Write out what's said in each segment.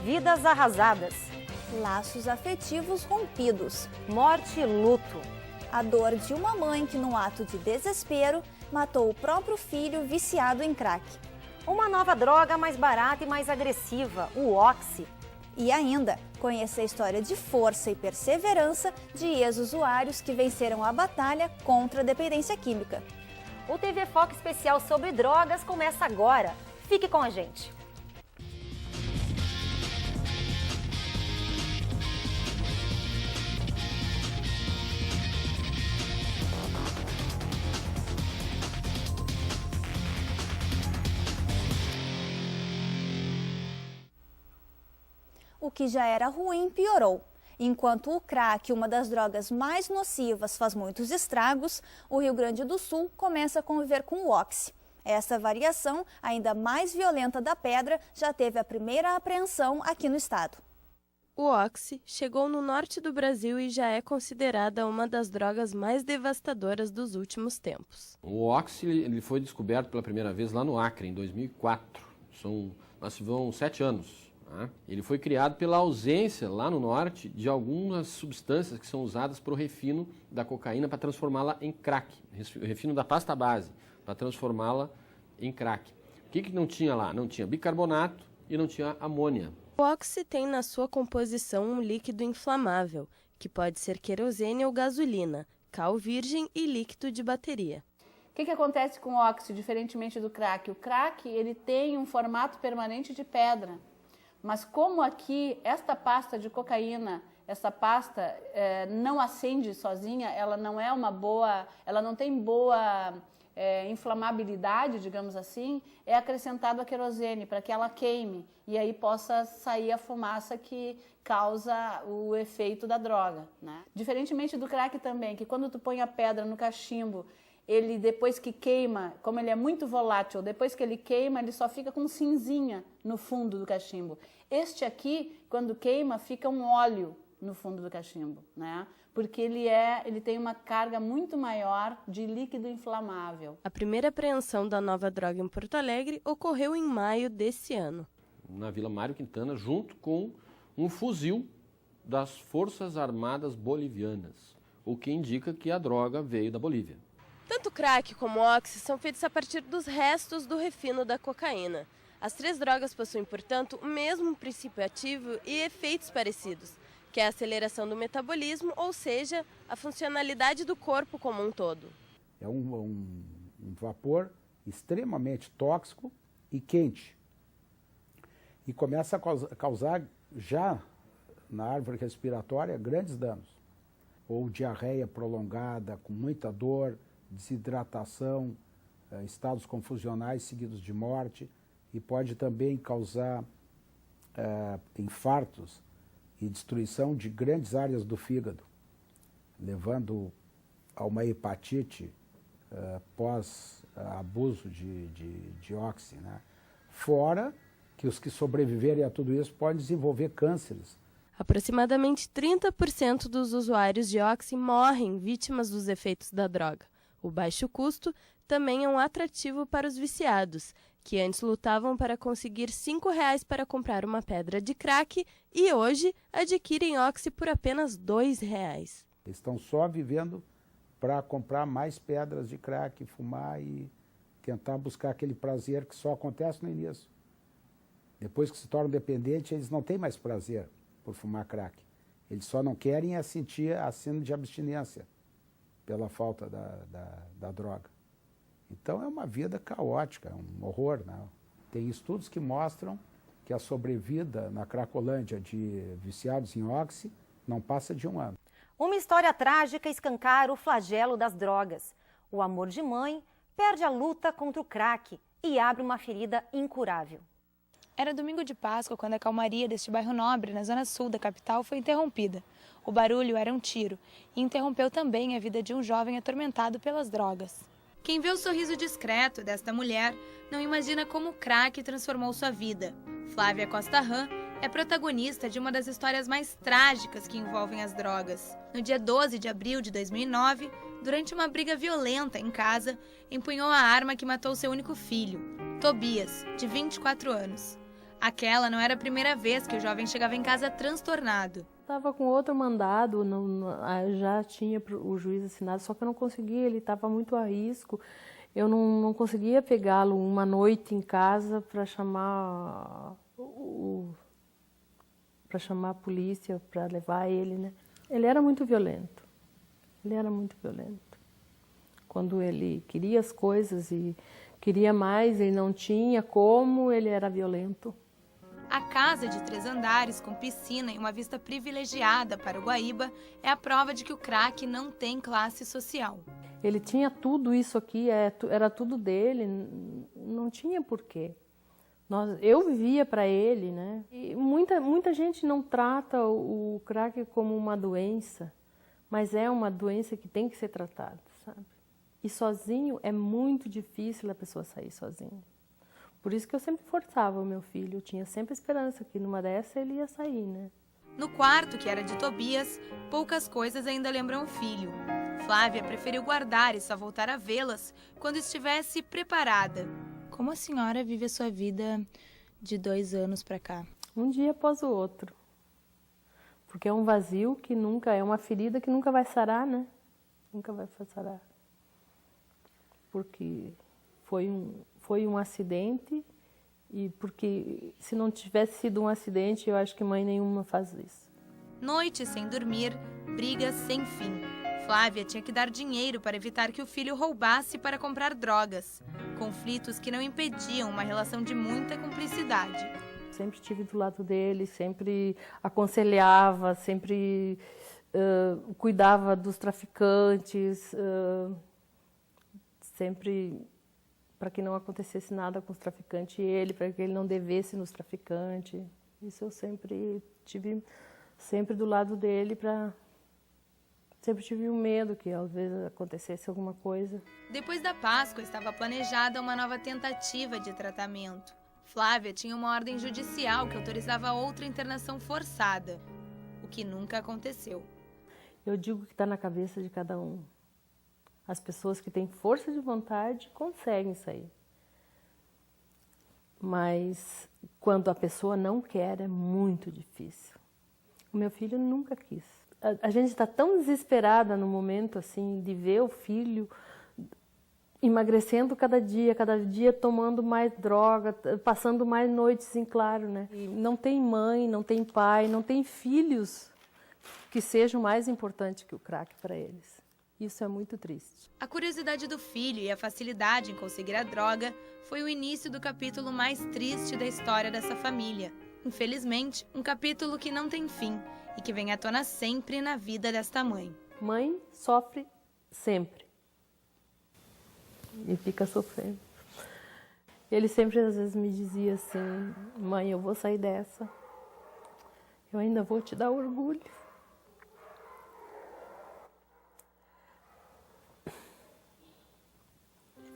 Vidas arrasadas. Laços afetivos rompidos. Morte e luto. A dor de uma mãe que, num ato de desespero, matou o próprio filho viciado em crack. Uma nova droga mais barata e mais agressiva, o Oxy. E ainda, conheça a história de força e perseverança de ex-usuários que venceram a batalha contra a dependência química. O TV Foco especial sobre drogas começa agora. Fique com a gente. O que já era ruim piorou. Enquanto o crack, uma das drogas mais nocivas, faz muitos estragos, o Rio Grande do Sul começa a conviver com o Oxy. Essa variação, ainda mais violenta da pedra, já teve a primeira apreensão aqui no estado. O Oxy chegou no norte do Brasil e já é considerada uma das drogas mais devastadoras dos últimos tempos. O Oxy ele foi descoberto pela primeira vez lá no Acre, em 2004. Nós tivemos 7 anos. Ele foi criado pela ausência, lá no norte, de algumas substâncias que são usadas para o refino da cocaína para transformá-la em crack. O refino da pasta base, para transformá-la em crack. O que não tinha lá? Não tinha bicarbonato e não tinha amônia. O Oxy tem na sua composição um líquido inflamável, que pode ser querosene ou gasolina, cal virgem e líquido de bateria. O que acontece com o Oxy, diferentemente do crack? O crack ele tem um formato permanente de pedra. Mas como aqui, esta pasta de cocaína, essa pasta não acende sozinha, ela não é uma boa, ela não tem boa inflamabilidade, digamos assim, é acrescentado a querosene para que ela queime e aí possa sair a fumaça que causa o efeito da droga, né? Diferentemente do crack também, que quando tu põe a pedra no cachimbo, ele depois que queima, como ele é muito volátil, depois que ele queima, ele só fica com cinzinha no fundo do cachimbo. Este aqui, quando queima, fica um óleo no fundo do cachimbo, né? Porque ele tem uma carga muito maior de líquido inflamável. A primeira apreensão da nova droga em Porto Alegre ocorreu em maio desse ano. Na Vila Mário Quintana, junto com um fuzil das Forças Armadas Bolivianas, o que indica que a droga veio da Bolívia. Tanto crack como oxi são feitos a partir dos restos do refino da cocaína. As 3 drogas possuem, portanto, o mesmo princípio ativo e efeitos parecidos, que é a aceleração do metabolismo, ou seja, a funcionalidade do corpo como um todo. É um vapor extremamente tóxico e quente. E começa a causar, já na árvore respiratória, grandes danos. Ou diarreia prolongada, com muita dor, desidratação, estados confusionais seguidos de morte, e pode também causar infartos e destruição de grandes áreas do fígado, levando a uma hepatite pós-abuso de oxi, né? Fora que os que sobreviverem a tudo isso podem desenvolver cânceres. Aproximadamente 30% dos usuários de oxi morrem vítimas dos efeitos da droga. O baixo custo também é um atrativo para os viciados, que antes lutavam para conseguir R$ 5,00 para comprar uma pedra de crack e hoje adquirem oxi por apenas R$ 2,00. Estão só vivendo para comprar mais pedras de crack, fumar e tentar buscar aquele prazer que só acontece no início. Depois que se tornam dependentes, eles não têm mais prazer por fumar crack. Eles só não querem sentir a síndrome de abstinência pela falta da droga. Então é uma vida caótica, é um horror, né? Tem estudos que mostram que a sobrevida na Cracolândia de viciados em oxi não passa de 1 ano. Uma história trágica escancara o flagelo das drogas. O amor de mãe perde a luta contra o crack e abre uma ferida incurável. Era domingo de Páscoa quando a calmaria deste bairro nobre, na zona sul da capital, foi interrompida. O barulho era um tiro e interrompeu também a vida de um jovem atormentado pelas drogas. Quem vê o sorriso discreto desta mulher não imagina como o crack transformou sua vida. Flávia Costa Ram é protagonista de uma das histórias mais trágicas que envolvem as drogas. No dia 12 de abril de 2009, durante uma briga violenta em casa, empunhou a arma que matou seu único filho, Tobias, de 24 anos. Aquela não era a primeira vez que o jovem chegava em casa transtornado. Estava com outro mandado, já tinha o juiz assinado, só que eu não conseguia, ele estava muito a risco. Eu não conseguia pegá-lo uma noite em casa para chamar a polícia, para levar ele, né? Ele era muito violento. Quando ele queria as coisas e queria mais, ele não tinha como, ele era violento. A casa de 3 andares, com piscina e uma vista privilegiada para o Guaíba, é a prova de que o crack não tem classe social. Ele tinha tudo isso aqui, era tudo dele, não tinha porquê. Eu vivia para ele, né? E muita gente não trata o crack como uma doença, mas é uma doença que tem que ser tratada, sabe? E sozinho é muito difícil a pessoa sair sozinha. Por isso que eu sempre forçava o meu filho, eu tinha sempre esperança que numa dessa ele ia sair, né? No quarto, que era de Tobias, poucas coisas ainda lembram o filho. Flávia preferiu guardar e só voltar a vê-las quando estivesse preparada. Como a senhora vive a sua vida de 2 anos para cá? Um dia após o outro. Porque é um vazio que nunca, é uma ferida que nunca vai sarar, né? Nunca vai sarar. Porque foi um acidente e porque se não tivesse sido um acidente, eu acho que mãe nenhuma faz isso. Noites sem dormir, brigas sem fim. Flávia tinha que dar dinheiro para evitar que o filho roubasse para comprar drogas. Conflitos que não impediam uma relação de muita cumplicidade. Sempre estive do lado dele, sempre aconselhava, sempre cuidava dos traficantes, sempre para que não acontecesse nada com os traficantes e ele, para que ele não devesse nos traficantes. Isso eu sempre tive do lado dele, sempre tive um medo que às vezes acontecesse alguma coisa. Depois da Páscoa estava planejada uma nova tentativa de tratamento. Flávia tinha uma ordem judicial que autorizava outra internação forçada, o que nunca aconteceu. Eu digo que está na cabeça de cada um. As pessoas que têm força de vontade conseguem sair. Mas quando a pessoa não quer, é muito difícil. O meu filho nunca quis. A gente está tão desesperada no momento assim de ver o filho emagrecendo cada dia tomando mais droga, passando mais noites em claro, né? E não tem mãe, não tem pai, não tem filhos que sejam mais importantes que o crack para eles. Isso é muito triste. A curiosidade do filho e a facilidade em conseguir a droga foi o início do capítulo mais triste da história dessa família. Infelizmente, um capítulo que não tem fim e que vem à tona sempre na vida desta mãe. Mãe sofre sempre e fica sofrendo. Ele sempre às vezes me dizia assim: mãe, eu vou sair dessa, eu ainda vou te dar orgulho.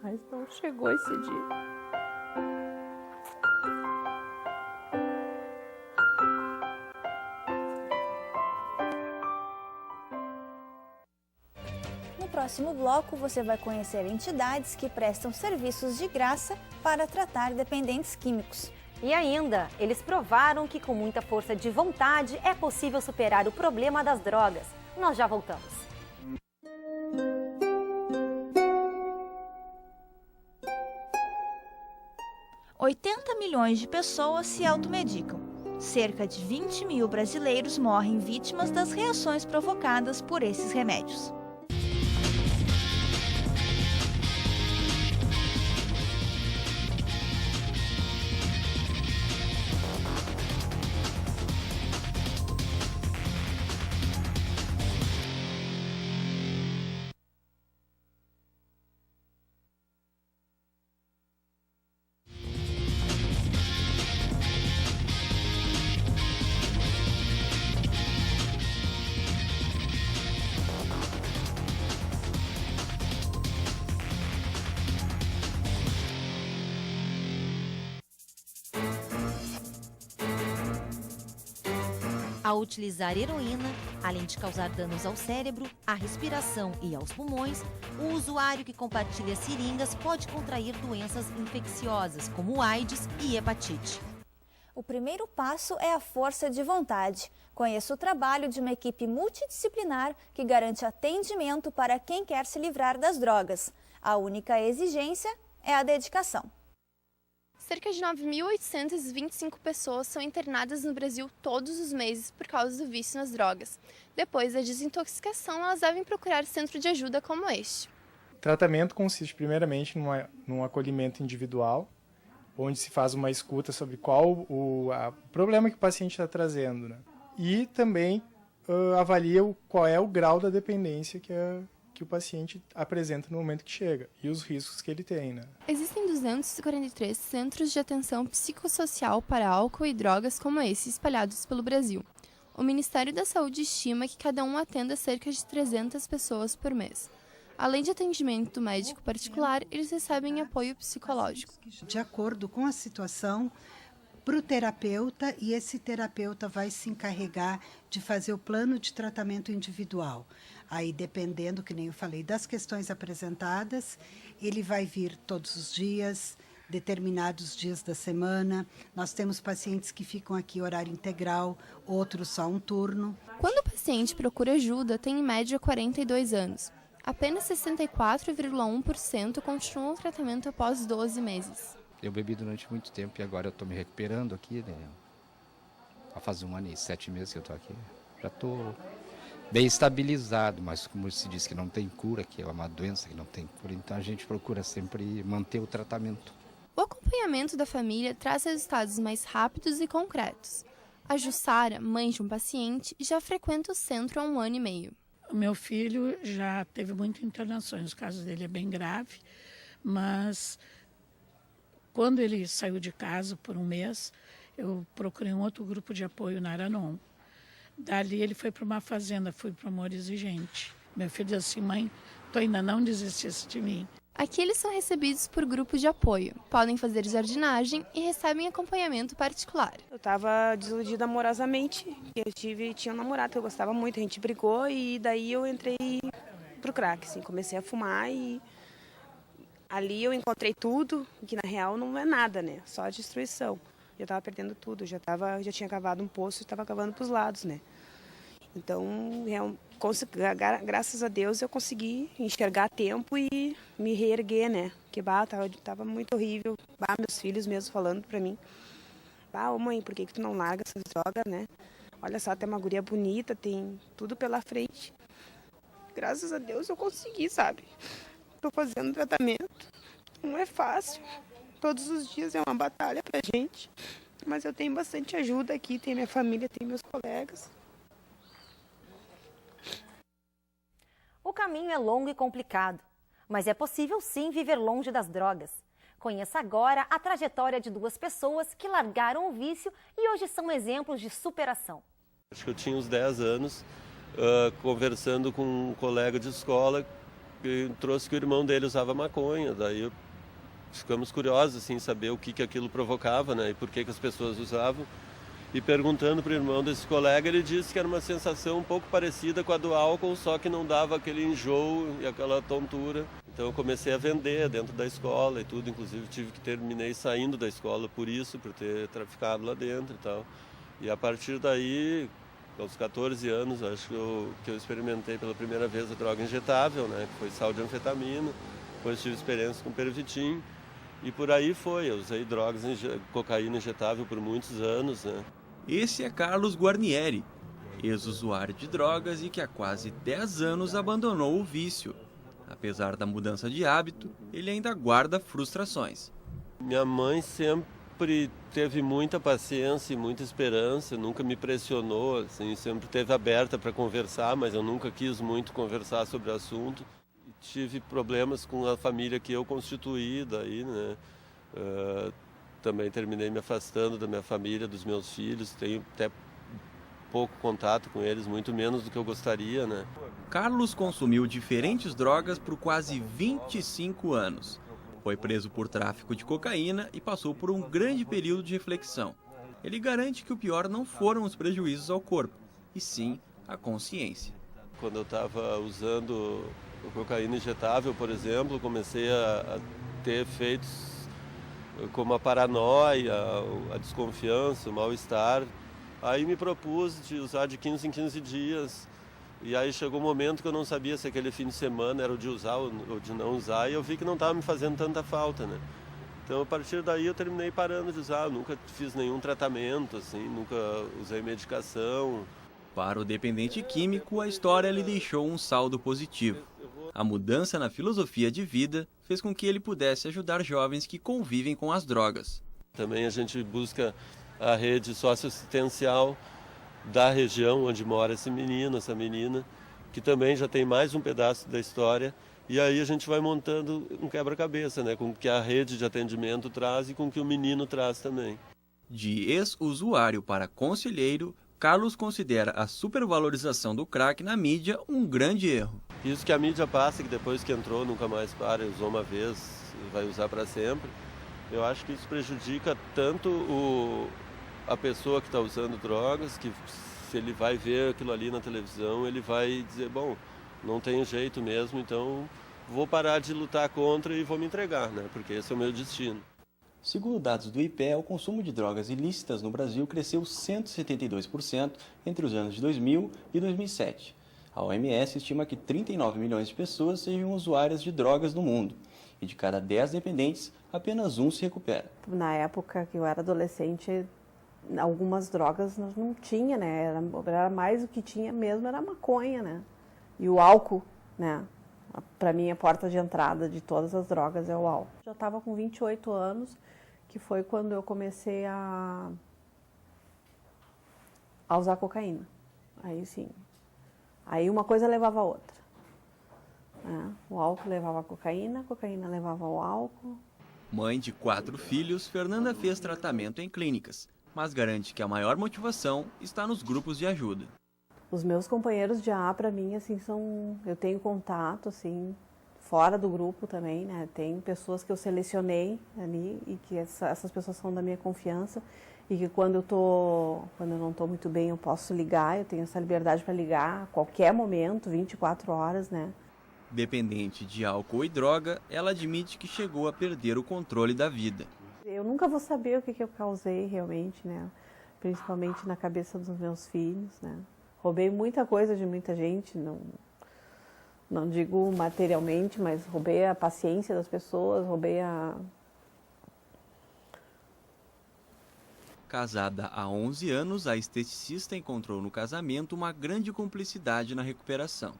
Mas não chegou esse dia. No próximo bloco, você vai conhecer entidades que prestam serviços de graça para tratar dependentes químicos. E ainda, eles provaram que com muita força de vontade é possível superar o problema das drogas. Nós já voltamos. $80 milhões de pessoas se automedicam. Cerca de 20 mil brasileiros morrem vítimas das reações provocadas por esses remédios. Ao utilizar heroína, além de causar danos ao cérebro, à respiração e aos pulmões, o usuário que compartilha seringas pode contrair doenças infecciosas, como AIDS e hepatite. O primeiro passo é a força de vontade. Conheça o trabalho de uma equipe multidisciplinar que garante atendimento para quem quer se livrar das drogas. A única exigência é a dedicação. Cerca de 9.825 pessoas são internadas no Brasil todos os meses por causa do vício nas drogas. Depois da desintoxicação, elas devem procurar centro de ajuda como este. O tratamento consiste primeiramente num acolhimento individual, onde se faz uma escuta sobre qual o problema que o paciente está trazendo, né? E também avalia qual é o grau da dependência que o paciente apresenta no momento que chega e os riscos que ele tem, né? Existem 243 centros de atenção psicossocial para álcool e drogas como esse espalhados pelo Brasil. O Ministério da Saúde estima que cada um atenda cerca de 300 pessoas por mês. Além de atendimento médico particular, eles recebem apoio psicológico. De acordo com a situação, para o terapeuta, e esse terapeuta vai se encarregar de fazer o plano de tratamento individual. Aí, dependendo, que nem eu falei, das questões apresentadas, ele vai vir todos os dias, determinados dias da semana. Nós temos pacientes que ficam aqui horário integral, outros só um turno. Quando o paciente procura ajuda, tem em média 42 anos. Apenas 64,1% continuam o tratamento após 12 meses. Eu bebi durante muito tempo e agora eu estou me recuperando aqui, né? Há faz 1 ano e 7 meses que eu estou aqui. Já estou bem estabilizado, mas como se diz que não tem cura, que é uma doença que não tem cura, então a gente procura sempre manter o tratamento. O acompanhamento da família traz resultados mais rápidos e concretos. A Jussara, mãe de um paciente, já frequenta o centro há 1 ano e meio. O meu filho já teve muitas internações, o caso dele é bem grave, mas quando ele saiu de casa por 1 mês, eu procurei um outro grupo de apoio na Aranon. Dali ele foi para uma fazenda, fui para o Amor Exigente. Meu filho disse assim: mãe, tu ainda não desististe de mim. Aqui eles são recebidos por grupo de apoio, podem fazer jardinagem e recebem acompanhamento particular. Eu estava desiludida amorosamente, tinha um namorado que eu gostava muito, a gente brigou e daí eu entrei pro crack, assim, comecei a fumar e ali eu encontrei tudo, que na real não é nada, né, só a destruição. Já estava perdendo tudo, já tinha cavado um poço e estava cavando para os lados, né. Então, graças a Deus, eu consegui enxergar a tempo e me reerguer, né? Porque tava muito horrível. Meus filhos mesmo falando pra mim: ô mãe, por que tu não larga essas drogas, né? Olha só, tem uma guria bonita, tem tudo pela frente. Graças a Deus eu consegui, sabe? Tô fazendo tratamento. Não é fácil. Todos os dias é uma batalha pra gente. Mas eu tenho bastante ajuda aqui, tem minha família, tem meus colegas. O caminho é longo e complicado, mas é possível sim viver longe das drogas. Conheça agora a trajetória de 2 pessoas que largaram o vício e hoje são exemplos de superação. Acho que eu tinha uns 10 anos, conversando com um colega de escola que trouxe que o irmão dele usava maconha. Daí ficamos curiosos assim, saber o que aquilo provocava, né, e por que as pessoas usavam. E perguntando para o irmão desse colega, ele disse que era uma sensação um pouco parecida com a do álcool, só que não dava aquele enjoo e aquela tontura. Então eu comecei a vender dentro da escola e tudo, inclusive terminei saindo da escola por isso, por ter traficado lá dentro e tal. E a partir daí, aos 14 anos, acho que eu experimentei pela primeira vez a droga injetável, né, que foi sal de anfetamina. Depois tive experiência com Pervitin e por aí foi. Eu usei drogas, cocaína injetável por muitos anos, né. Esse é Carlos Guarnieri, ex-usuário de drogas e que há quase 10 anos abandonou o vício. Apesar da mudança de hábito, ele ainda guarda frustrações. Minha mãe sempre teve muita paciência e muita esperança, nunca me pressionou, assim, sempre esteve aberta para conversar, mas eu nunca quis muito conversar sobre o assunto. Tive problemas com a família que eu constituí, daí, né? Também terminei me afastando da minha família, dos meus filhos, tenho até pouco contato com eles, muito menos do que eu gostaria, né? Carlos consumiu diferentes drogas por quase 25 anos. Foi preso por tráfico de cocaína e passou por um grande período de reflexão. Ele garante que o pior não foram os prejuízos ao corpo, e sim a consciência. Quando eu estava usando cocaína injetável, por exemplo, comecei a ter efeitos como a paranoia, a desconfiança, o mal-estar. Aí me propus de usar de 15 em 15 dias. E aí chegou um momento que eu não sabia se aquele fim de semana era o de usar ou de não usar, e eu vi que não estava me fazendo tanta falta, né? Então, a partir daí, eu terminei parando de usar. Eu nunca fiz nenhum tratamento, assim, nunca usei medicação. Para o dependente químico, a história lhe deixou um saldo positivo. A mudança na filosofia de vida fez com que ele pudesse ajudar jovens que convivem com as drogas. Também a gente busca a rede socioassistencial da região onde mora esse menino, essa menina, que também já tem mais um pedaço da história. E aí a gente vai montando um quebra-cabeça, né, com o que a rede de atendimento traz e com o que o menino traz também. De ex-usuário para conselheiro, Carlos considera a supervalorização do crack na mídia um grande erro. Isso que a mídia passa, que depois que entrou nunca mais para, usou uma vez e vai usar para sempre, eu acho que isso prejudica tanto a pessoa que está usando drogas, que se ele vai ver aquilo ali na televisão, ele vai dizer, bom, não tem jeito mesmo, então vou parar de lutar contra e vou me entregar, né? Porque esse é o meu destino. Segundo dados do IPE, o consumo de drogas ilícitas no Brasil cresceu 172% entre os anos de 2000 e 2007. A OMS estima que 39 milhões de pessoas sejam usuárias de drogas no mundo. E de cada 10 dependentes, apenas um se recupera. Na época que eu era adolescente, algumas drogas nós não tinha, né? Era mais o que tinha mesmo, era maconha, né? E o álcool, né? Para mim, a porta de entrada de todas as drogas é o álcool. Já estava com 28 anos, que foi quando eu comecei a usar cocaína. Aí sim. Aí uma coisa levava a outra. O álcool levava a cocaína levava o álcool. Mãe de 4 filhos, Fernanda fez tratamento em clínicas, mas garante que a maior motivação está nos grupos de ajuda. Os meus companheiros de AA, para mim, assim, eu tenho contato, assim, fora do grupo também, né? Tem pessoas que eu selecionei ali e que essas pessoas são da minha confiança e que quando eu não estou muito bem, eu posso ligar, eu tenho essa liberdade para ligar a qualquer momento, 24 horas, né? Dependente de álcool e droga, ela admite que chegou a perder o controle da vida. Eu nunca vou saber o que eu causei realmente, né? Principalmente na cabeça dos meus filhos, né? Roubei muita coisa de muita gente, não digo materialmente, mas roubei a paciência das pessoas, roubei a... Casada há 11 anos, a esteticista encontrou no casamento uma grande cumplicidade na recuperação.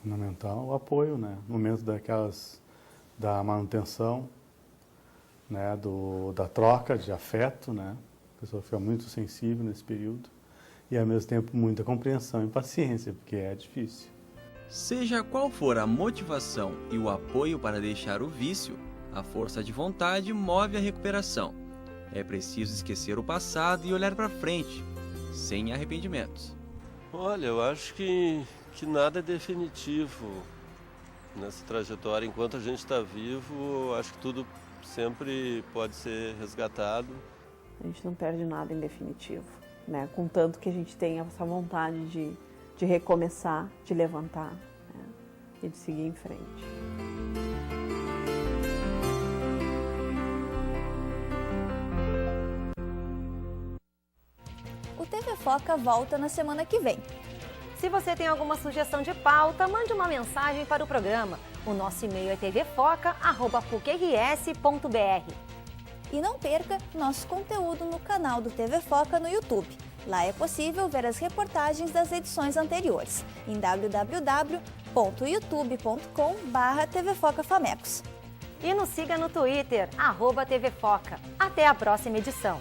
Fundamental o apoio, né? No momento da manutenção, né? Da troca de afeto, né? A pessoa fica muito sensível nesse período. E, ao mesmo tempo, muita compreensão e paciência, porque é difícil. Seja qual for a motivação e o apoio para deixar o vício, a força de vontade move a recuperação. É preciso esquecer o passado e olhar para frente, sem arrependimentos. Olha, eu acho que nada é definitivo nessa trajetória. Enquanto a gente está vivo, eu acho que tudo sempre pode ser resgatado. A gente não perde nada em definitivo. Né, contanto que a gente tenha essa vontade de recomeçar, de levantar, né, e de seguir em frente. O TV Foca volta na semana que vem. Se você tem alguma sugestão de pauta, mande uma mensagem para o programa. O nosso e-mail é tvfoca@pucrs.br. E não perca nosso conteúdo no canal do TV Foca no YouTube. Lá é possível ver as reportagens das edições anteriores em www.youtube.com/tvfocafamecos. E nos siga no Twitter, @tvfoca. Até a próxima edição.